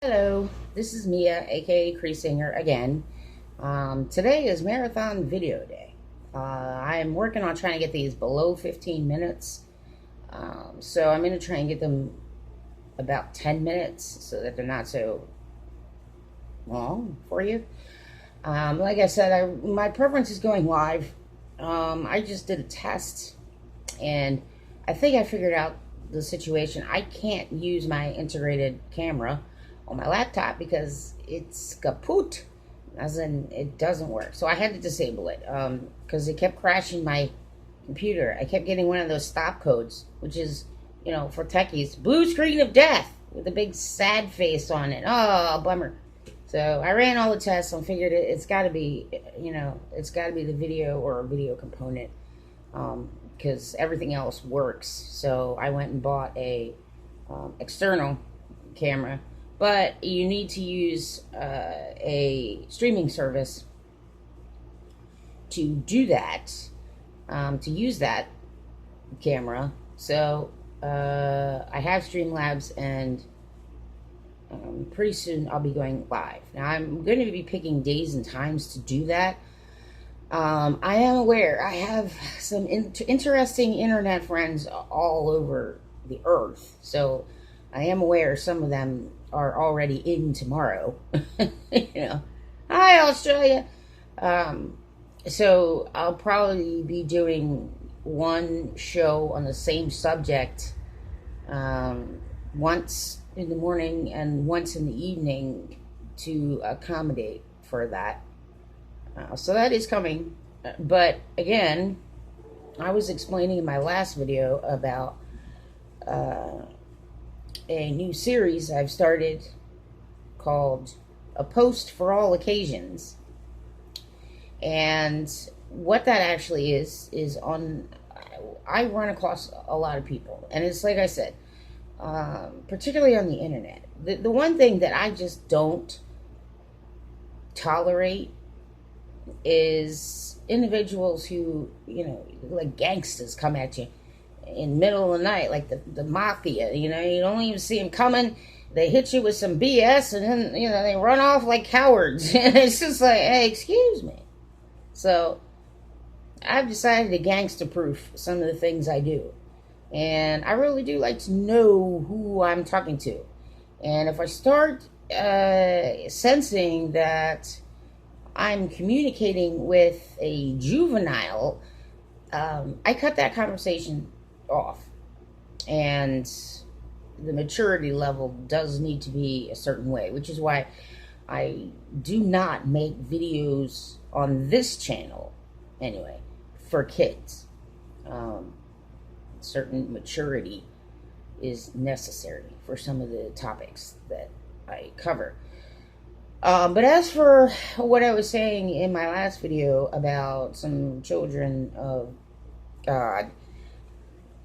Hello, this is Mia, aka CreaseSinger again. Today is marathon video day. I'm working on trying to get these below 15 minutes. So I'm going to try and get them about 10 minutes so that they're not so long for you. Like I said, my preference is going live. I just did a test and I think I figured out the situation. I can't use my integrated camera on my laptop because it's kaput, as in it doesn't work. So I had to disable it because it kept crashing my computer. I kept getting one of those stop codes, which is, for techies, blue screen of death with a big sad face on it. Oh, bummer. So I ran all the tests and figured it's got to be, it's got to be the video or a video component because everything else works. So I went and bought a external camera. But you need to use a streaming service to do that, to use that camera. So I have Streamlabs, and pretty soon I'll be going live. Now I'm going to be picking days and times to do that. I am aware I have some interesting internet friends all over the earth, so I am aware some of them are already in tomorrow. Hi Australia. So I'll probably be doing one show on the same subject once in the morning and once in the evening to accommodate for that. So that is coming. But again, I was explaining in my last video about a new series I've started called A Post for All Occasions. And what that actually is I run across a lot of people. And it's like I said, particularly on the internet. The one thing that I just don't tolerate is individuals who, like gangsters come at you in the middle of the night, like the mafia. You don't even see them coming. They hit you with some BS, and then they run off like cowards. And it's just like, hey, excuse me. So I've decided to gangster proof some of the things I do, and I really do like to know who I'm talking to. And if I start sensing that I'm communicating with a juvenile, I cut that conversation off. And the maturity level does need to be a certain way, which is why I do not make videos on this channel, anyway, for kids. Certain maturity is necessary for some of the topics that I cover. But as for what I was saying in my last video about some children of God,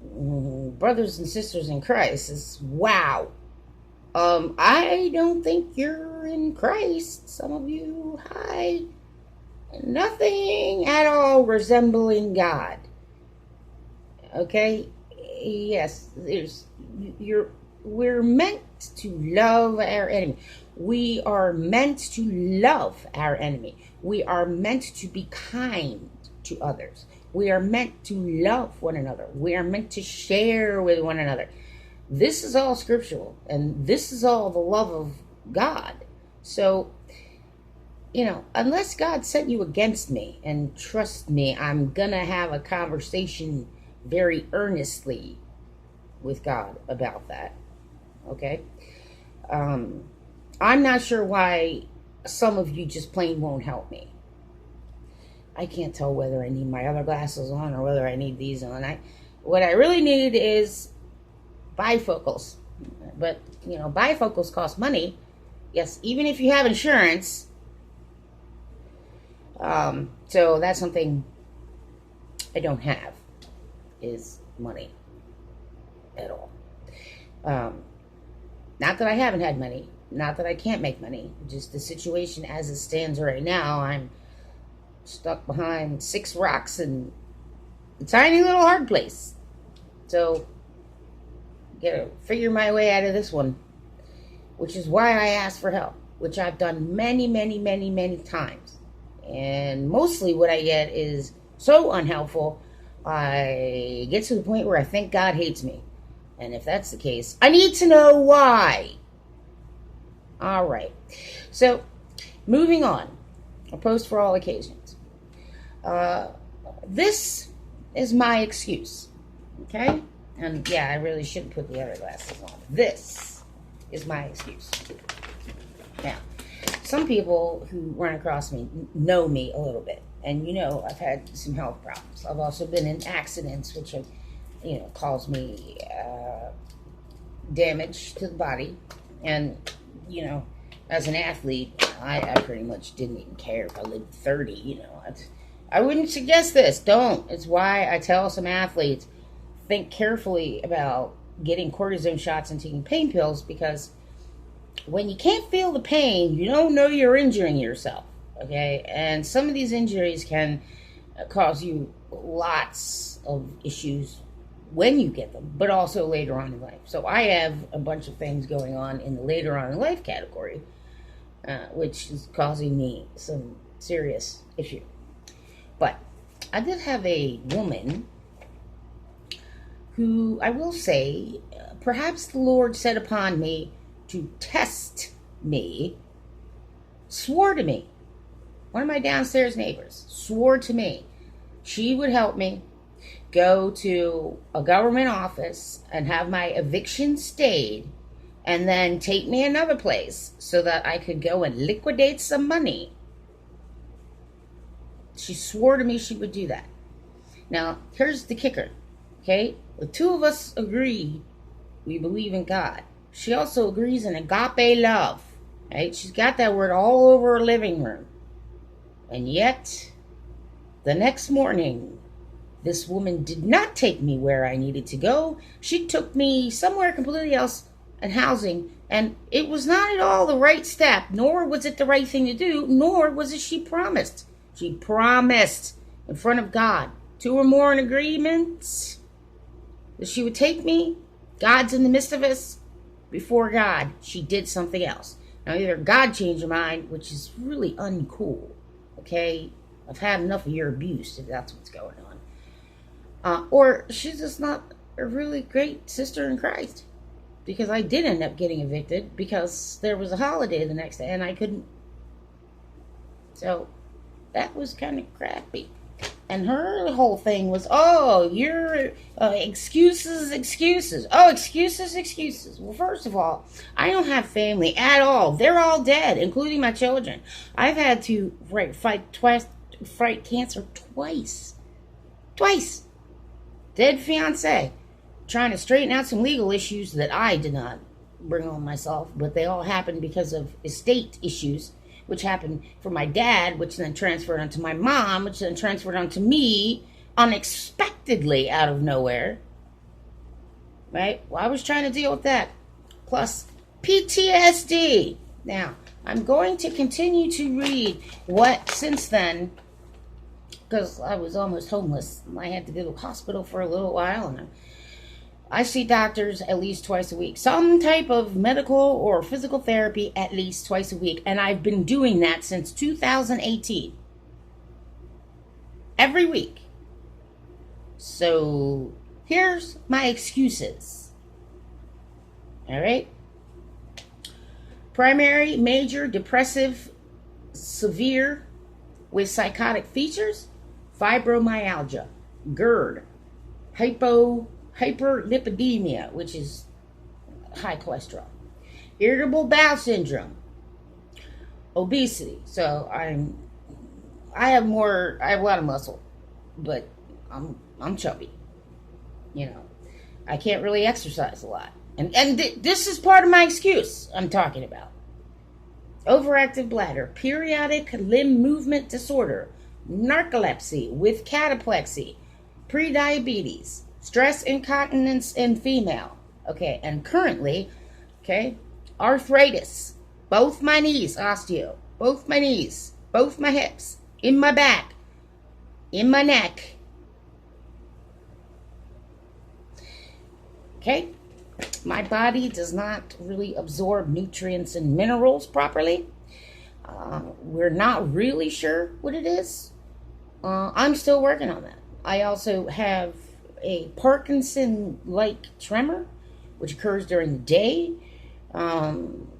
brothers and sisters in Christ, is wow. I don't think you're in Christ. Some of you hide nothing at all resembling God. Okay? Yes, we're meant to love our enemy. We are meant to love our enemy. We are meant to be kind to others. We are meant to love one another. We are meant to share with one another. This is all scriptural, and this is all the love of God. So, unless God sent you against me, and trust me, I'm gonna have a conversation very earnestly with God about that. Okay? I'm not sure why some of you just plain won't help me. I can't tell whether I need my other glasses on or whether I need these on. What I really need is bifocals. But, bifocals cost money. Yes, even if you have insurance. So that's something I don't have, is money at all. Not that I haven't had money. Not that I can't make money. Just the situation as it stands right now, I'm stuck behind 6 rocks in a tiny little hard place. So, gotta figure my way out of this one. which is why I asked for help, which I've done many, many, many, many times. And mostly what I get is so unhelpful, I get to the point where I think God hates me. And if that's the case, I need to know why. All right. So, moving on. A post for all occasions. This is my excuse. Okay? And yeah, I really shouldn't put the other glasses on. This is my excuse. Now, some people who run across me know me a little bit. And I've had some health problems. I've also been in accidents, which have, caused me damage to the body. And, as an athlete, I pretty much didn't even care if I lived 30, I wouldn't suggest this. Don't. It's why I tell some athletes, think carefully about getting cortisone shots and taking pain pills, because when you can't feel the pain, you don't know you're injuring yourself, okay? And some of these injuries can cause you lots of issues when you get them, but also later on in life. So I have a bunch of things going on in the later on in life category, which is causing me some serious issue. But I did have a woman who, I will say, perhaps the Lord set upon me to test me, swore to me. One of my downstairs neighbors swore to me she would help me go to a government office and have my eviction stayed, and then take me another place so that I could go and liquidate some money. She swore to me she would do that. Now, here's the kicker, okay? The two of us agree we believe in God. She also agrees in agape love, right? She's got that word all over her living room. And yet, the next morning, this woman did not take me where I needed to go. She took me somewhere completely else and housing, and it was not at all the right step, nor was it the right thing to do, nor was it she promised. She promised in front of God, 2 or more in agreement, that she would take me. God's in the midst of us. Before God, she did something else. Now, either God changed her mind, which is really uncool, okay? I've had enough of your abuse, if that's what's going on. Or she's just not a really great sister in Christ. Because I did end up getting evicted because there was a holiday the next day and I couldn't. So that was kind of crappy. And her whole thing was, oh, you're excuses. Oh, excuses. Well, first of all, I don't have family at all. They're all dead, including my children. I've had to fight cancer twice. Dead fiance. Trying to straighten out some legal issues that I did not bring on myself, but they all happened because of estate issues, which happened for my dad, which then transferred onto my mom, which then transferred onto me unexpectedly out of nowhere. Right? Well, I was trying to deal with that. Plus, PTSD. Now, I'm going to continue to read what since then, because I was almost homeless. I had to go to the hospital for a little while, and I see doctors at least twice a week. Some type of medical or physical therapy at least twice a week. And I've been doing that since 2018. Every week. So, here's my excuses. Alright? Primary, major, depressive, severe, with psychotic features, fibromyalgia, GERD, hyperlipidemia, which is high cholesterol, irritable bowel syndrome, obesity. So I have a lot of muscle, but I'm chubby. I can't really exercise a lot, and this is part of my excuse I'm talking about. Overactive bladder, periodic limb movement disorder, narcolepsy with cataplexy, prediabetes, stress incontinence in female. Okay, and currently, arthritis. Both my knees, osteo. Both my knees. Both my hips. In my back. In my neck. Okay? my body does not really absorb nutrients and minerals properly. We're not really sure what it is. I'm still working on that. I also have a Parkinson-like tremor, which occurs during the day.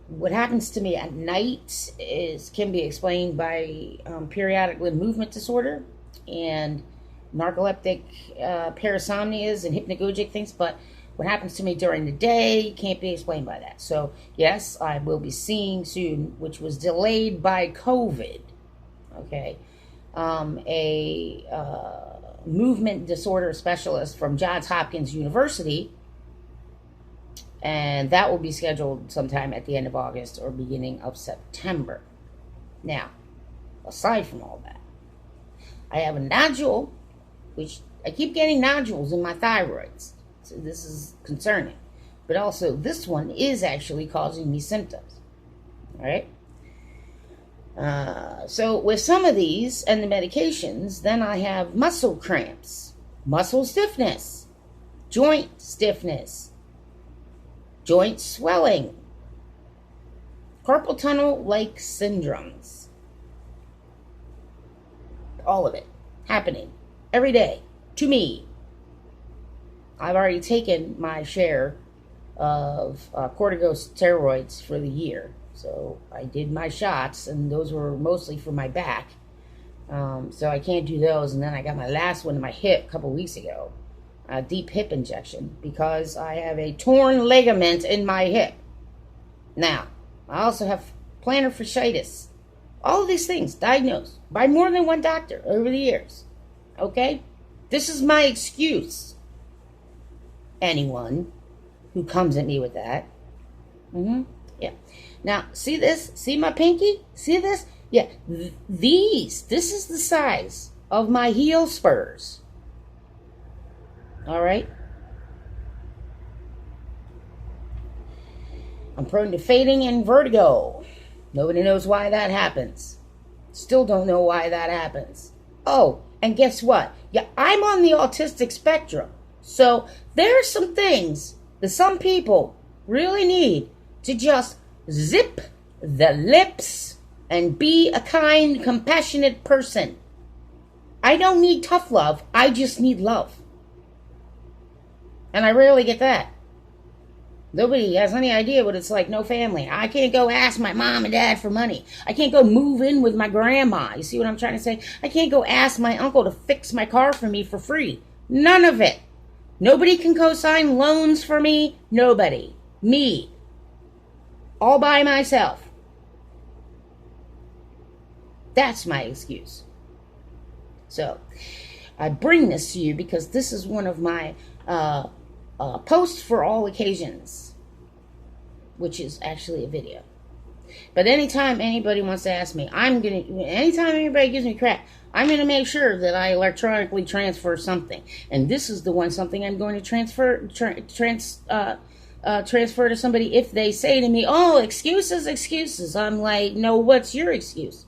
What happens to me at night can be explained by periodic limb movement disorder and narcoleptic parasomnias and hypnagogic things, but what happens to me during the day can't be explained by that. So yes, I will be seeing soon, which was delayed by COVID, okay, a movement disorder specialist from Johns Hopkins University, and that will be scheduled sometime at the end of August or beginning of September. Now, aside from all that, I have a nodule, which I keep getting nodules in my thyroids. So this is concerning. But also, this one is actually causing me symptoms. All right? So with some of these and the medications, then I have muscle cramps, muscle stiffness, joint stiffness, joint swelling, carpal tunnel-like syndromes. All of it happening every day to me. I've already taken my share of corticosteroids for the year. So I did my shots, and those were mostly for my back. So I can't do those. And then I got my last one in my hip a couple weeks ago, a deep hip injection, because I have a torn ligament in my hip. Now, I also have plantar fasciitis. All of these things diagnosed by more than one doctor over the years. Okay? This is my excuse. Anyone who comes at me with that. Yeah. Now, see this? See my pinky? See this? Yeah. This is the size of my heel spurs. All right? I'm prone to fading and vertigo. Nobody knows why that happens. Still don't know why that happens. Oh, and guess what? Yeah, I'm on the autistic spectrum. So there are some things that some people really need to just zip the lips and be a kind, compassionate person. I don't need tough love. I just need love. And I rarely get that. Nobody has any idea what it's like, no family. I can't go ask my mom and dad for money. I can't go move in with my grandma. You see what I'm trying to say? I can't go ask my uncle to fix my car for me for free. None of it. Nobody can co-sign loans for me. Nobody. Me. All by myself. That's my excuse. So, I bring this to you because this is one of my posts for all occasions, which is actually a video. But anytime anybody wants to ask me, anytime anybody gives me crap, I'm going to make sure that I electronically transfer something. And this is the something I'm going to transfer to somebody if they say to me, oh, excuses. I'm like, no, what's your excuse?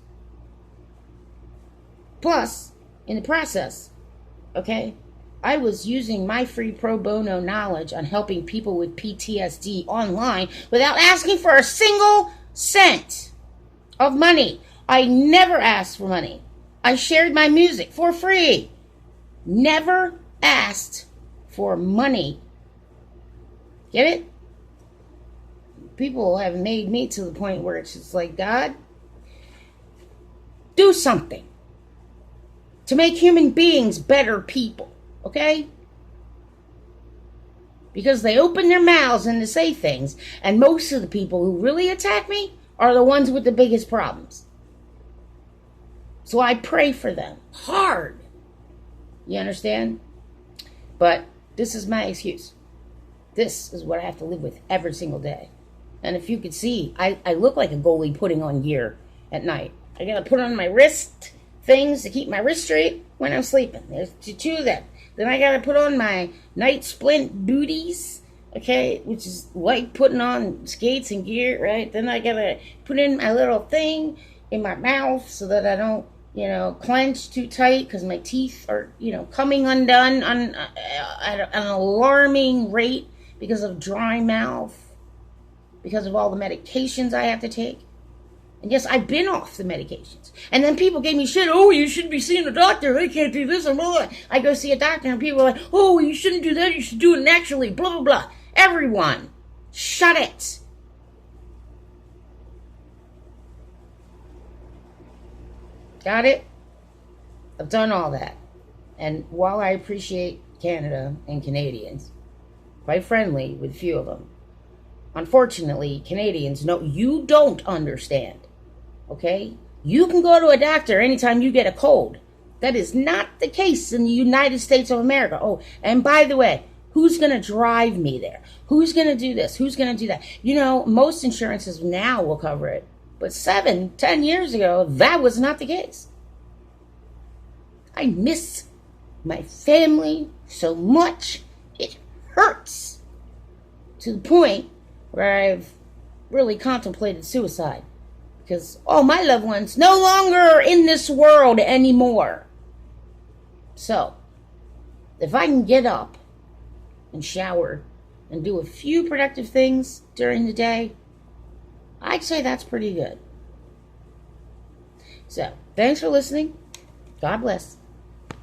Plus, in the process, okay, I was using my free pro bono knowledge on helping people with PTSD online without asking for a single cent of money. I never asked for money. I shared my music for free. Never asked for money. Get it? People have made me to the point where it's just like, God, do something to make human beings better people. Okay? Because they open their mouths and they say things, and most of the people who really attack me are the ones with the biggest problems. So I pray for them hard. You understand? But this is my excuse. This is what I have to live with every single day. And if you could see, I look like a goalie putting on gear at night. I gotta put on my wrist things to keep my wrist straight when I'm sleeping. There's two of them. Then I gotta put on my night splint booties, okay, which is like putting on skates and gear, right? Then I gotta put in my little thing in my mouth so that I don't, clench too tight because my teeth are, coming undone at an alarming rate because of dry mouth, because of all the medications I have to take. And yes, I've been off the medications. And then people gave me shit. Oh, you shouldn't be seeing a doctor. I can't do this and blah, blah. I go see a doctor and people are like, oh, you shouldn't do that. You should do it naturally. Blah, blah, blah. Everyone, shut it. Got it? I've done all that. And while I appreciate Canada and Canadians, quite friendly with a few of them, unfortunately, Canadians, no, you don't understand. Okay? You can go to a doctor anytime you get a cold. That is not the case in the United States of America. Oh, and by the way, who's going to drive me there? Who's going to do this? Who's going to do that? You know, most insurances now will cover it. But 7-10 years ago, that was not the case. I miss my family so much. It hurts. To the point where I've really contemplated suicide. Because all my loved ones no longer are in this world anymore. So, if I can get up and shower and do a few productive things during the day, I'd say that's pretty good. So, thanks for listening. God bless.